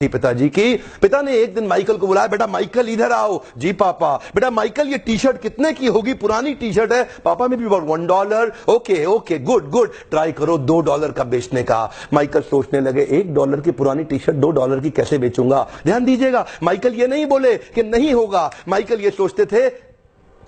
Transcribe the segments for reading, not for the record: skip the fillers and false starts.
पिताजी की। पिता ने एक दिन माइकल को बुलाया, बेटा माइकल इधर आओ। जी पापा। बेटा माइकल ये टी शर्ट कितने की होगी? पुरानी टी शर्ट है पापा, में भी $1। Okay okay good good, try करो $2 का बेचने का। माइकल सोचने लगे $1 की पुरानी टी शर्ट $2 की कैसे बेचूंगा। ध्यान दीजिएगा, माइकल ये नहीं बोले कि नहीं होगा, माइकल ये सोचते थे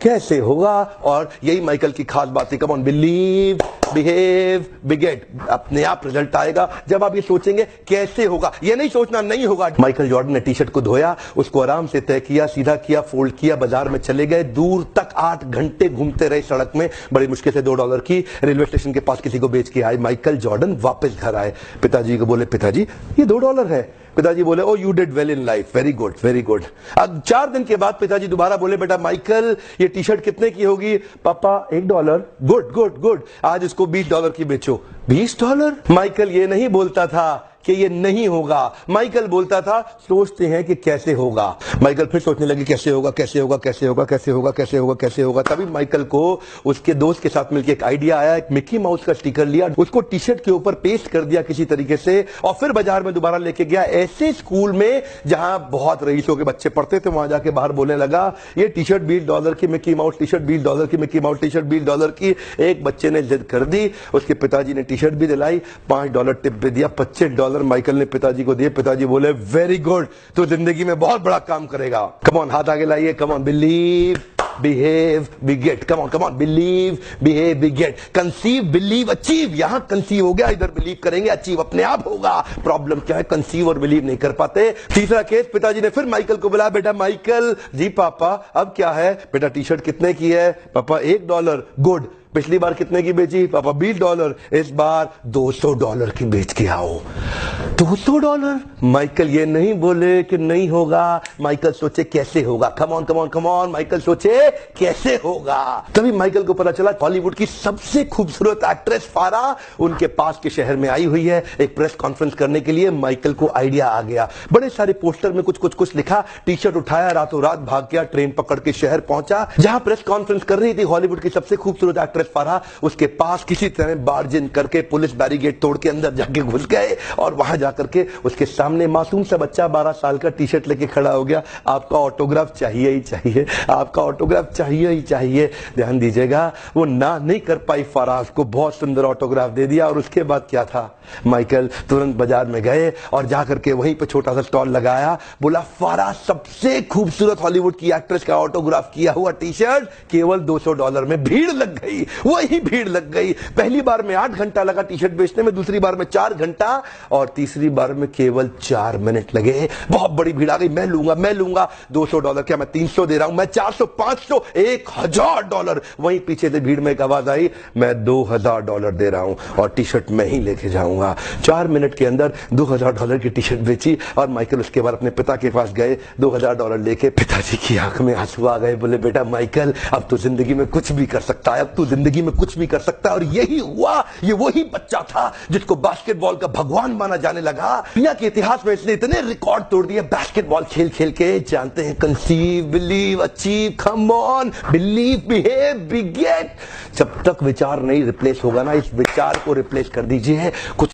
कैसे होगा। और यही माइकल की खास बात थी। कम ऑन, बिलीव बिहेव बिगेट, अपने आप रिजल्ट आएगा जब आप ये सोचेंगे कैसे होगा, ये नहीं सोचना नहीं होगा। माइकल जॉर्डन ने टी शर्ट को धोया, उसको आराम से तय किया, सीधा किया, फोल्ड किया, बाजार में चले गए, दूर तक 8 घंटे घूमते रहे सड़क में, बड़ी मुश्किल से $2 की रेलवे स्टेशन के पास किसी को बेच के आए। माइकल जॉर्डन वापस घर आए, पिताजी को बोले पिताजी ये $2 है। पिताजी बोले oh you did well in life, very good very good. अब 4 दिन के बाद पिताजी दोबारा बोले बेटा माइकल ये टी शर्ट कितने की होगी? पापा $1। गुड गुड गुड, आज इसको $20 की बेचो। $20? माइकल ये नहीं बोलता था कि ये नहीं होगा, माइकल बोलता था सोचते हैं कि कैसे होगा। माइकल फिर सोचने लगे कैसे होगा कैसे होगा कैसे होगा कैसे होगा कैसे होगा कैसे होगा। तभी माइकल को उसके दोस्त के साथ मिलकर एक आइडिया आया, एक मिकी माउस का स्टिकर लिया, उसको टी शर्ट के ऊपर पेस्ट कर दिया किसी तरीके से, और फिर बाजार में दोबारा लेके गया, ऐसे स्कूल में जहां बहुत रईसों के बच्चे पढ़ते थे, वहां जाके बाहर बोलने लगा ये टी शर्ट $20 की मिकी माउस टी शर्ट, $20 की मिकी माउस टी शर्ट, $20 की। एक बच्चे ने जिद कर दी, उसके पिताजी ने टी शर्ट भी दिलाई, $5 टिप भी दिया, $25 माइकल ने पिताजी को दिए। पिताजी बोले वेरी गुड, तो जिंदगी में बहुत बड़ा काम करेगा। कम ऑन, हाथ आगे लाइए, कम on, believe behave बिगेट, come on, believe behave बिगेट, conceive believe achieve. यहां कंसीव हो गया, इधर बिलीव करेंगे, अचीव अपने आप होगा। प्रॉब्लम क्या है, कंसीव और बिलीव नहीं कर पाते। तीसरा केस, पिताजी ने फिर माइकल को बुलाया, बेटा माइकल। जी पापा अब क्या है? बेटा टी शर्ट कितने की है? पापा $1। गुड, पिछली बार कितने की बेची? पापा $20। इस बार $200 की बेच के आओ। $200? माइकल ये नहीं बोले कि नहीं होगा, माइकल सोचे कैसे होगा। Come on come on come on, Michael सोचे कैसे होगा। तभी माइकल को पता चला हॉलीवुड की सबसे खूबसूरत एक्ट्रेस फारा उनके पास के शहर में आई हुई है एक प्रेस कॉन्फ्रेंस करने के लिए। माइकल को आइडिया आ गया, बड़े सारे पोस्टर में कुछ कुछ कुछ लिखा, टी शर्ट उठाया, रातों रात भाग गया, ट्रेन पकड़ के शहर पहुंचा जहां प्रेस कॉन्फ्रेंस कर रही थी हॉलीवुड की सबसे खूबसूरत एक्ट्रेस फारा। उसके पास किसी तरह बार्ज इन करके पुलिस बैरिकेड तोड़ के अंदर जाके घुस गए, और वहां जाकर के उसके सामने मासूम सा बच्चा 12 साल का टी शर्ट लेके खड़ा हो गया। आपका ऑटोग्राफ चाहिए ही चाहिए, आपका ऑटोग्राफ चाहिए ही चाहिए। ध्यान दीजिएगा, वो ना नहीं कर पाई फारा, उसको बहुत सुंदर ऑटोग्राफ दे दिया। और उसके बाद क्या था, माइकल तुरंत बाजार में गए और जाकर के वहीं पे छोटा सा स्टॉल लगाया, बोला फारा सबसे खूबसूरत हॉलीवुड की एक्ट्रेस का ऑटोग्राफ किया हुआ टी शर्ट केवल $200 में। भीड़ लग गई, वही भीड़ लग गई। पहली बार में 8 घंटा लगा टी शर्ट बेचने में, दूसरी बार में 4 घंटा, और तीसरी बार में केवल 4 मिनट लगे। बहुत बड़ी भीड़ आ गई, मैं लूंगा $200 क्या मैं 300 दे रहा हूं, मैं 400 500 $1000। वहीं पीछे से भीड़ में एक आवाज आई, मैं $2000 दे रहा हूं और टी शर्ट मैं ही लेके जाऊंगा। 4 मिनट के अंदर $2000 की टी शर्ट बेची, और माइकल उसके बाद अपने पिता के पास गए, $2000 लेके। पिताजी की आंख में आंसू आ गए, बोले बेटा माइकल अब तो जिंदगी में कुछ भी कर सकता है, अब तो जिंदगी में कुछ भी कर सकता है। और यही हुआ, ये वही बच्चा था जिसको बास्केटबॉल का भगवान माना जाने लगा। दुनिया के इतिहास में इसने इतने रिकॉर्ड तोड़ दिए बास्केटबॉल खेल खेल के। जानते हैं, conceive believe achieve, come on, believe behave beget. जब तक विचार नहीं रिप्लेस होगा ना, इस विचार को रिप्लेस कर दीजिए। कुछ